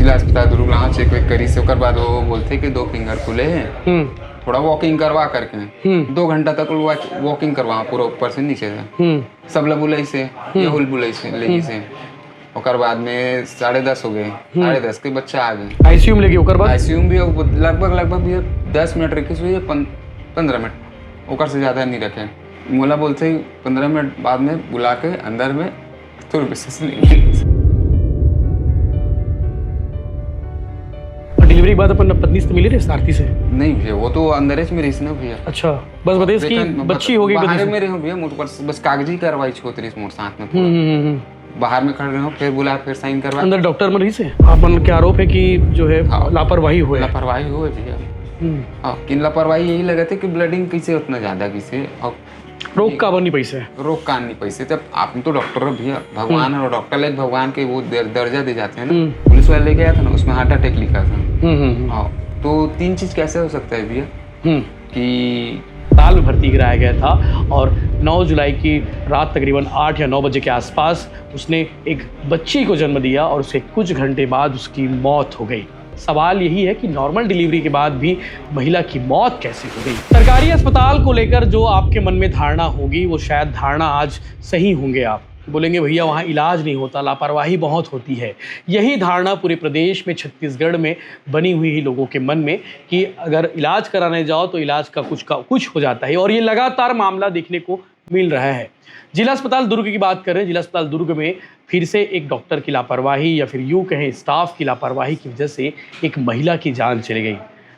जिला अस्पताल दुर्ग ला चेक वेक करी से ओकर बाद वो बोलते कि 2 फिंगर खुले हैं, थोड़ा वॉकिंग करवा करके 2 घंटा तक वॉकिंग करवा पूरा ऊपर से नीचे से सब ला बुलाई से ये हुल बुलाई से लेगी से ओकर बाद में 10:30 हो गए, 10:30 के बच्चा आ गए आईसीयू में लेके। ओकर बाद आईसीयू में भी लगभग भी 10 मिनट रखे हुए 15 मिनट ओकर से ज़्यादा नहीं रखे। मोला बोलते ही 15 मिनट बाद में बुला के अंदर में तो डिलीवरी के बाद अपन पत्नी से मिली रे सारथी से? नहीं भैया, वो तो अंदर ही मेरे इसने भैया। अच्छा, बस बताइए इसकी बच्ची हो गई बाहर मेरे हो भैया, मोटर पर बस कागजी कार्रवाई छोटी मोर साथ में बाहर में खड़े रहो, फिर बुला फिर साइन करवा। अंदर डॉक्टर मरी से अपन के आरोप है कि जो है लापरवाही हुई भैया। हाँ, किन लापरवाही यही लगा थे कि ब्लडिंग कैसे उतना ज्यादा किसे और रोक का नहीं पैसे रोक का नहीं पैसे। जब आपने तो डॉक्टर भैया भगवान और डॉक्टर लाइक भगवान के वो दर्जा दे जाते हैं ना। पुलिस वाले लेके आया था ना, उसमें हार्ट अटैक लिखा था। हाँ, तो 3 चीज कैसे हो सकता है भैया कि अस्पताल में भर्ती कराया गया था और 9 जुलाई की रात तकरीबन 8 या 9 बजे के आसपास उसने एक बच्ची को जन्म दिया और उसके कुछ घंटे बाद उसकी मौत हो गई। सवाल यही है कि नॉर्मल डिलीवरी के बाद भी महिला की मौत कैसे हो गई। सरकारी अस्पताल को लेकर जो आपके मन में धारणा होगी वो शायद धारणा आज सही होंगे। आप बोलेंगे भैया वहाँ इलाज नहीं होता, लापरवाही बहुत होती है। यही धारणा पूरे प्रदेश में, छत्तीसगढ़ में बनी हुई है लोगों के मन में कि अगर इलाज कराने जाओ तो इलाज का कुछ हो जाता है और ये लगातार मामला देखने को मिल रहा है। जिला अस्पताल दुर्ग की बात करें, जिला अस्पताल दुर्ग में फिर से एक डॉक्टर की लापरवाही या फिर यूँ कहें स्टाफ की लापरवाही की वजह से एक महिला की जान चली गई।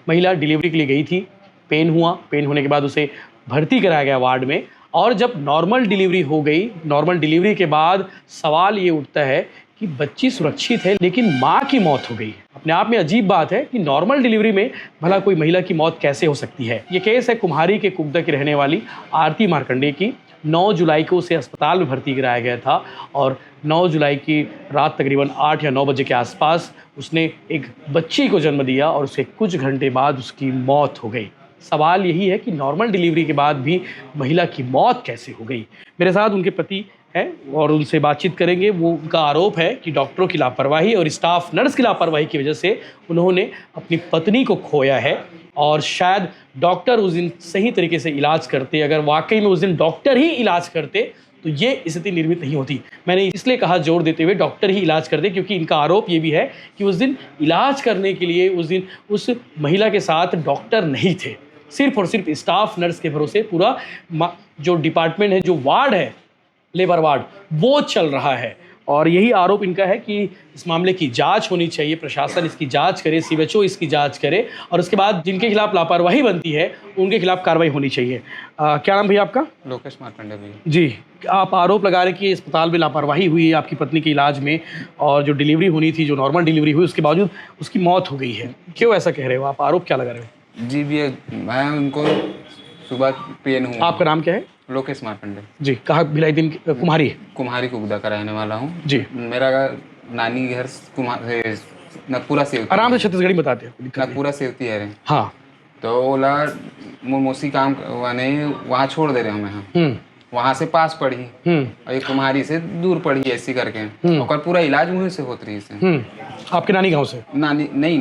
महिला डिलीवरी के लिए गई थी, पेन हुआ, पेन होने के बाद उसे भर्ती कराया गया वार्ड में और जब नॉर्मल डिलीवरी हो गई, नॉर्मल डिलीवरी के बाद सवाल ये उठता है कि बच्ची सुरक्षित है लेकिन माँ की मौत हो गई। अपने आप में अजीब बात है कि नॉर्मल डिलीवरी में भला कोई महिला की मौत कैसे हो सकती है। ये केस है कुम्हारी के कुगदा की रहने वाली आरती मार्कंडे की। 9 जुलाई को उसे अस्पताल में भर्ती कराया गया था और 9 जुलाई की रात तकरीबन 8 या 9 बजे के आसपास उसने एक बच्ची को जन्म दिया और उसके कुछ घंटे बाद उसकी मौत हो गई। सवाल यही है कि नॉर्मल डिलीवरी के बाद भी महिला की मौत कैसे हो गई। मेरे साथ उनके पति हैं और उनसे बातचीत करेंगे। वो उनका आरोप है कि डॉक्टरों की लापरवाही और स्टाफ नर्स की लापरवाही की वजह से उन्होंने अपनी पत्नी को खोया है और शायद डॉक्टर उस दिन सही तरीके से इलाज करते, अगर वाकई में उस दिन डॉक्टर ही इलाज करते तो ये स्थिति निर्मित नहीं होती। मैंने इसलिए कहा जोर देते हुए डॉक्टर ही इलाज करते, क्योंकि इनका आरोप ये भी है कि उस दिन इलाज करने के लिए उस दिन उस महिला के साथ डॉक्टर नहीं थे। सिर्फ और सिर्फ स्टाफ नर्स के भरोसे पूरा जो डिपार्टमेंट है, जो वार्ड है, लेबर वार्ड, वो चल रहा है। और यही आरोप इनका है कि इस मामले की जांच होनी चाहिए, प्रशासन इसकी जांच करे, सीएचओ इसकी जांच करे और उसके बाद जिनके खिलाफ लापरवाही बनती है उनके खिलाफ कार्रवाई होनी चाहिए। क्या नाम भैया आपका? लोकेश मार्कंडे भैया। जी, आप आरोप लगा रहे कि अस्पताल में लापरवाही हुई है आपकी पत्नी के इलाज में और जो डिलीवरी होनी थी, जो नॉर्मल डिलीवरी हुई, उसके बावजूद उसकी मौत हो गई है। क्यों ऐसा कह रहे हो आप? आरोप क्या लगा रहे हो? जी भैया, मैं उनको सुबह पेन हुआ। आपका नाम क्या है? लोकेश मार्कंडे जी। कहाँ भिलाई दिन? कुम्हारी? कुम्हारी कुगदा का रहने वाला हूँ जी। मेरा नानी घर नगपुरा सेवती। आराम से छत्तीसगढ़ी बताते हैं। नगपुरा सेवती है। हाँ, तो ओला मोसी काम वाने वहाँ छोड़ दे रहे हमें हम वहाँ से पास पढ़ी और ये कुम्हारी से दूर पढ़ी ऐसी करके और पूरा इलाज वहीं से होत रही से। आपके नानी गाँव से? नानी नहीं,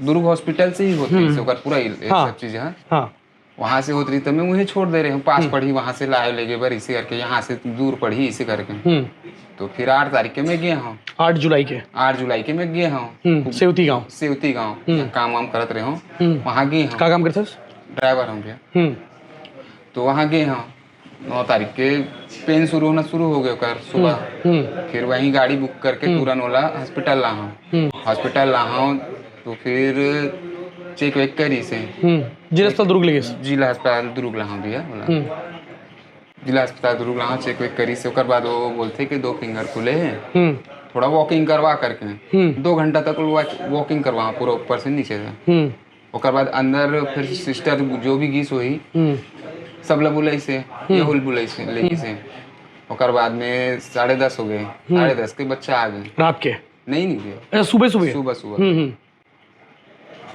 दुर्ग हॉस्पिटल से ही होती है पूरा सब चीज है। हाँ, वहाँ से होती रही तो मैं वहीं छोड़ दे रहे हूँ, पास पढ़ी वहाँ से लाए लेके बर इसी करके, यहाँ से दूर पढ़ी इसी करके। तो फिर 8 तारीख के मैं गया हूँ। 8 जुलाई के मैं गया हूँ सेवती गाँव काम वाम करत रहे हूँ। वहाँ गए हूँ। क्या काम करते? ड्राइवर हूँ भैया। तो वहाँ गए हूँ 9 तारीख के पेन शुरू हो गया कर सुबह। फिर वहीं गाड़ी बुक करके तुरंत ओला हॉस्पिटल ला हूँ। तो फिर चेक वेक करी से जिला अस्पताल दुर्ग ले गए? जिला अस्पताल दुर्ग ला भैया। जिला अस्पताल दुर्ग ला चेक वेक करी से ओकर बाद वो बोलते कि 2 फिंगर खुले हैं, थोड़ा वॉकिंग करवा करके 2 घंटा तक वॉकिंग करवा पूरा ऊपर से नीचे से। ओकर बाद अंदर फिर सिस्टर जो भी गीस हुई सब ला बुलाई से ये हुल बुलाई से लेगी से। ओकर बाद में 10:30 हो गए, 10:30 के बच्चा आ गए। रात के? नहीं भैया, सुबह।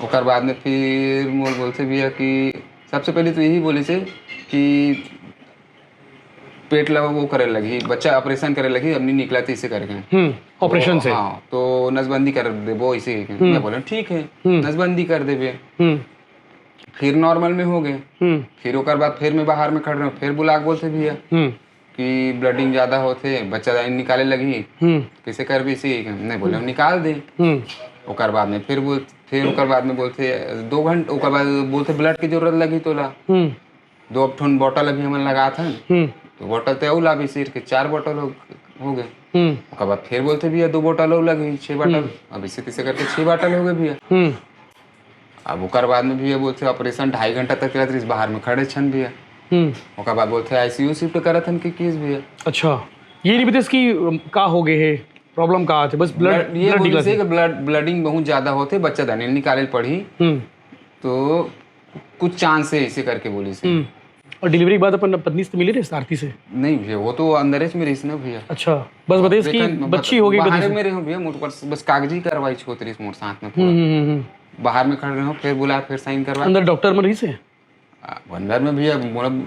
ओकर बाद में फिर मोल बोलते भैया कि सबसे पहले तो यही बोले थे कि पेट लगा वो करे लगी, बच्चा ऑपरेशन करे लगी, अब नहीं निकला तो इसे करके ऑपरेशन से हाँ, तो नसबंदी कर दे वो इसे। मैं बोला ठीक है नसबंदी कर दे भैया। फिर नॉर्मल में हो गए। फिर ओकर बाद फिर मैं बाहर में खड़ रहा हूँ, फिर बुला के बोलते भैया कि ब्लडिंग ज्यादा होते, बच्चा निकाले लगी, कैसे कर भी इसी। नहीं बोले निकाल दे। ओकर बाद में फिर ओकर बाद में बोलते 2 घंटे, ओकर बाद बोलते ब्लड की जरूरत लगी तो ला 2 ठन बोतल अभी हमन लगा था, तो बोतल तो ला भी सिर के 4 बोतल हो गए। ओकर बाद फिर बोलते भैया 2 बोतल और लगी 6 बोतल, अब इसे तिसे करके 6 बोतल हो गए भैया। अब ओकर बाद में भैया बोलते ऑपरेशन 2.5 घंटा तक चलत रही, बाहर में खड़े छन भैया। ओकर बाद बोलते आईसीयू शिफ्ट करत हन कि केस भैया। अच्छा, ये नहीं पता इसकी का हो गए है, प्रॉब्लम का आते, बस ब्लड ये बोली से कि ब्लडिंग बहुत ज्यादा होते, बच्चा दाने निकाले पड़ी तो कुछ चांस है इसे करके बोली से। और डिलीवरी के बाद अपन पत्नी से मिले थे सारथी से? नहीं भैया, वो तो अंदर में रही ना भैया। अच्छा, बस बताइए इसकी बच्ची हो गई बाहर में रहे भैया, मोट पर बस कागजी कार्रवाई होती रही मोर साथ में पूरा। बाहर में खड़े रहो, फिर बुला, फिर साइन करवा। अंदर डॉक्टर में रही से? अंदर में भैया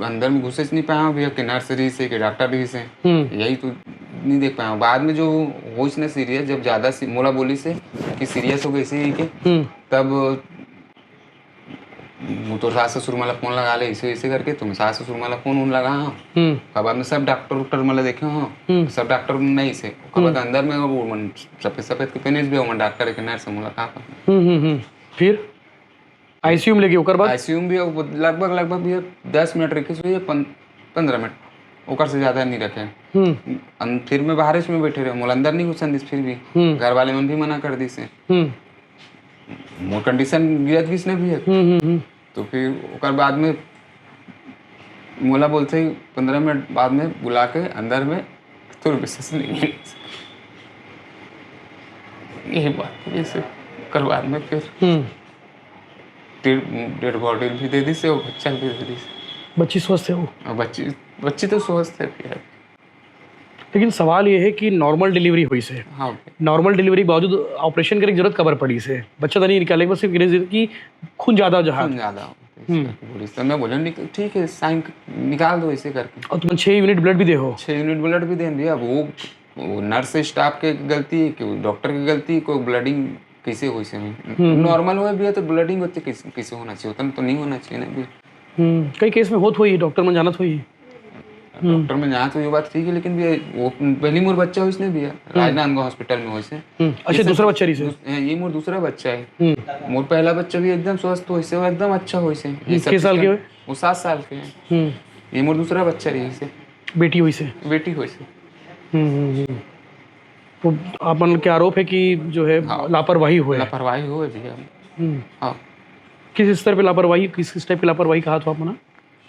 अंदर में घुसे नहीं पाया भैया, कि नर्स रही से कि डॉक्टर रही से, यही तो नहीं देख पाया। बाद में जो हो ना सीरियस, जब ज्यादा मोला बोली से कि सीरियस हो गई इसी के, तब तो सास ससुर मला फोन लगा ले इसे करके, तुम सास ससुर मला फोन लगा। बाद में सब डॉक्टर मला देखे हो, सब डॉक्टर नहीं से। बाद अंदर में वो सफेद सफेद के पेनिस भी हो डॉक्टर के नर्स से मुलाकात। फिर आईसीयू में लेके ओकर बाद आईसीयू में भी लगभग भैया 10 मिनट रखे सोइए, 15 मिनट ओकर से ज्यादा नहीं रखे। फिर मैं बाहर में बैठे रहे, मोल अंदर नहीं घुसन दिस, फिर भी घर वाले मन भी मना कर दी से। मोर कंडीशन गिरत किसने भी है। तो फिर ओकर बाद में मोला बोलते 15 मिनट बाद में बुला के अंदर में तो विशेष नहीं यही बात ऐसे। ओकर बाद में फिर डेड बॉडी भी दे दी से और बच्चा भी दे दी से। बच्ची स्वस्थ है वो? बच्ची तो स्वस्थ है फिर। लेकिन सवाल ये है कि नॉर्मल डिलीवरी हुई से, हाँ नॉर्मल डिलीवरी के बावजूद ऑपरेशन करने की जरूरत कबर पड़ी से, बच्चा तो नहीं निकाले, बस सिर्फ कि खून ज्यादा जहाँ ज्यादा। मैं बोला ठीक है साइन निकाल दो इसे करके। और तुम 6 यूनिट ब्लड भी दे हो? 6 यूनिट ब्लड भी दे भैया। वो नर्स स्टाफ के गलती है कि डॉक्टर की गलती, कोई ब्लडिंग कैसे हो से नॉर्मल हो भैया, तो ब्लडिंग होती कैसे होना चाहिए, उतना तो नहीं होना चाहिए ना भैया। कई केस में होत हुई, डॉक्टर में जानत हुई, डॉक्टर में जहाँ तो ये बात ठीक है, लेकिन भी वो पहली मोर बच्चा हो इसने भैया राजनांदगांव हॉस्पिटल में हो से। अच्छा, दूसरा बच्चा रही से? ये मोर दूसरा बच्चा है। मोर पहला बच्चा भी एकदम स्वस्थ हो से, वो एकदम अच्छा हो से। कितने साल के? वो 7 साल के हैं। ये मोर दूसरा बच्चा रही से। बेटी हुई से? बेटी हुई से। तो अपन के आरोप है कि जो है लापरवाही हुई। लापरवाही हुई भैया। हाँ, किस स्तर पे लापरवाही, किस टाइप की लापरवाही कहा था आपने?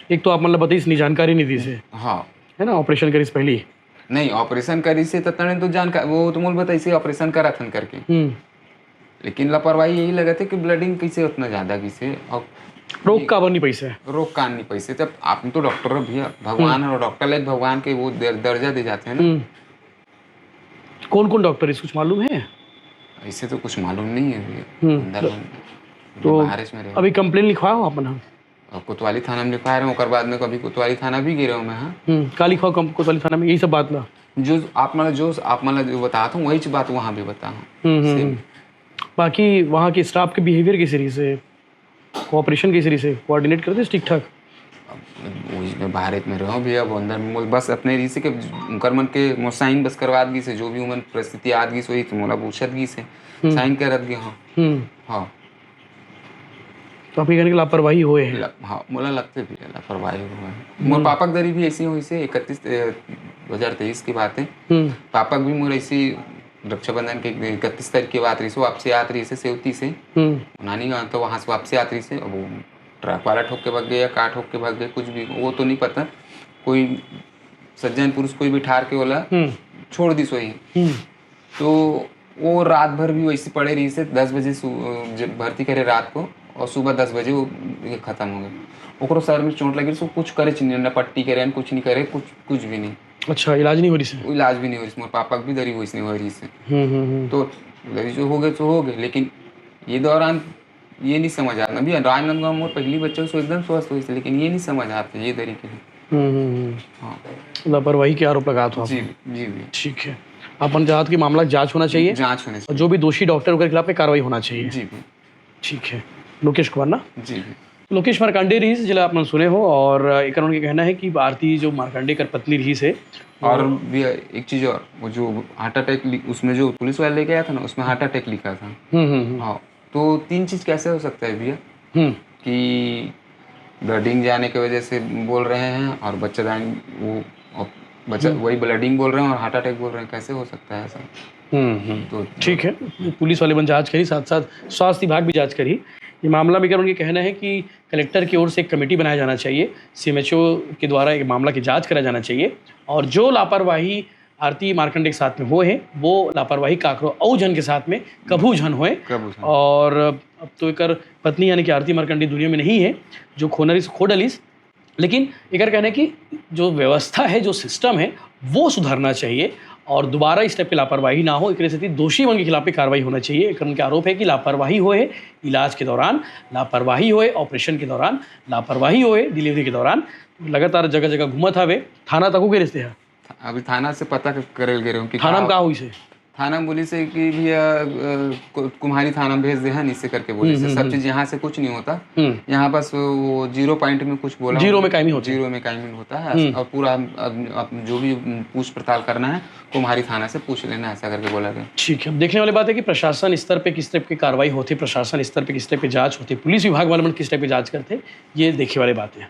एक तो आप मतलब बताइए इतनी जानकारी नहीं दी से, हाँ है ना, ऑपरेशन करी पहली नहीं, ऑपरेशन करी से तने तो जानकारी वो तो मोल बताई से ऑपरेशन करा थन करके। लेकिन लापरवाही यही लगा थे कि ब्लडिंग कैसे उतना ज्यादा किसे, और रोक का बनी पैसे, रोक कान नहीं पैसे। तब आपने तो डॉक्टर हो भैया, भगवान और डॉक्टर लाइक भगवान के वो दर्जा दे जाते हैं ना। कौन कौन डॉक्टर कुछ मालूम है? ऐसे तो कुछ मालूम नहीं है भैया। तो अभी कंप्लेन लिखवाया हो आपने? कोतवाली थाना में लिखवाया रहा हूँ, बाद में कभी कोतवाली थाना भी गिरा हूँ मैं। हाँ, का लिखा कोतवाली थाना में? यही सब बात ला जो आप मतलब जो बताता हूँ वही बात वहाँ भी बता हूँ। बाकी वहाँ के स्टाफ के बिहेवियर किस तरीके से, कोऑपरेशन किस तरीके से, कोऑर्डिनेट करते ठीक ठाक? मैं भारत में रहा हूँ भैया, वो अंदर बस अपने रीस के उनकर मन के साइन बस करवा दी से, जो भी उमन परिस्थिति आद गई सोई तो मोला पूछत गई से साइन करत गई। हाँ हाँ, तो आप ये कहने की लापरवाही हुए हैं? हाँ, मोला लगते भी लापरवाही हुआ है। मोर पापक दरी भी ऐसी हुई से 31/2023 की बात है। पापक भी मोर ऐसी रक्षाबंधन के 31 तारीख की बात रही से, वापसी आत रही से सेवती से नानी गाँव, तो वहाँ से वापसी आत रही से। अब वो ट्रक वाला ठोक के भाग गया या कार ठोक के भाग गया, कुछ भी वो तो नहीं पता। कोई सज्जन पुरुष कोई भी ठार के बोला छोड़ दी सोई। तो वो रात भर भी वैसे पड़े रही से, 10 बजे भर्ती करे रात को, और सुबह 10 बजे वो खत्म हो गए। ओकरो सर में चोट लगी, कुछ करे न पट्टी करे न कुछ नहीं करे, कुछ भी नहीं। अच्छा, इलाज नहीं हो रही से? इलाज भी नहीं हो रही से। मोर पापा भी दरी हुई नहीं हो रही से। तो दरी जो हो गए तो हो गए, लेकिन ये दौरान ये नहीं समझ आता भी राजनांदगांव मोर पहली बच्चा उसको एकदम स्वस्थ हुई, लेकिन ये नहीं समझ आते ये तरीके। हाँ, लापरवाही के आरोप लगा था जी जी भैया। ठीक है। अपन चाहते कि मामला जांच होना चाहिए जांच होने और से जो भी दोषी डॉक्टर के खिलाफ कार्रवाई होना चाहिए। जी भैया। ठीक है। लोकेश कुमार ना जी भैया। लोकेश मार्कंडे रही जिला आपने सुने हो और एक उनका कहना है कि आरती जो मार्कंडे कर पत्नी रही से और भी एक चीज और, वो जो हार्ट अटैक उसमें जो पुलिस वाले लेके आया था ना, उसमें हार्ट अटैक लिखा था। हाँ, तो 3 चीज कैसे हो सकता है भैया कि ब्लडिंग जाने की वजह से बोल रहे हैं और बच्चादानी वो बच्चा वही ब्लडिंग बोल रहे हैं और हार्ट अटैक बोल रहे हैं, कैसे हो सकता है ऐसा? तो ठीक है। पुलिस वाले बन जांच करी, साथ साथ स्वास्थ्य विभाग भी जांच करी। ये मामला में उनके कहना है कि कलेक्टर की ओर से एक कमेटी बनाया जाना चाहिए, सीएमएचओ के द्वारा एक मामला की जांच करा जाना चाहिए और जो लापरवाही आरती मार्कंडे के साथ में हो है वो लापरवाही काकरो औ जन के साथ में कभू जन होए। और अब तो एक पत्नी यानी कि आरती मार्कंडे दुनिया में नहीं है जो खोनरिस खो डलिस, लेकिन एक कहना है कि जो व्यवस्था है, जो सिस्टम है वो सुधारना चाहिए और दोबारा इस टाइप की लापरवाही ना हो। एक स्थिति दोषी के खिलाफ भी कार्रवाई होना चाहिए। एक उनका आरोप है कि लापरवाही होए इलाज के दौरान, लापरवाही होए ऑपरेशन के दौरान, लापरवाही होए डिलीवरी के दौरान। लगातार जगह जगह घूमत हवे। थाना तक के रिश्ते है, अभी थाना से पता करेल गे कि थाना में का हुई से थाना बोली से कि भैया कुम्हारी थाना भेज दे हन इससे करके बोले से सब चीज यहाँ से कुछ नहीं होता। यहाँ बस वो 0 पॉइंट में कुछ बोला, जीरो में कायमी होता है, 0 में कायमी होता है और पूरा जो भी पूछ पड़ताल करना है कुम्हारी थाना से पूछ लेना, ऐसा करके बोला गया। ठीक है। देखने वाली बात है कि प्रशासन स्तर पे किस टाइप की कार्रवाई होती है, प्रशासन स्तर पे किस टाइप की जांच होती है, पुलिस विभाग वाले किस टाइप की जांच करते, ये देखने वाली बात है।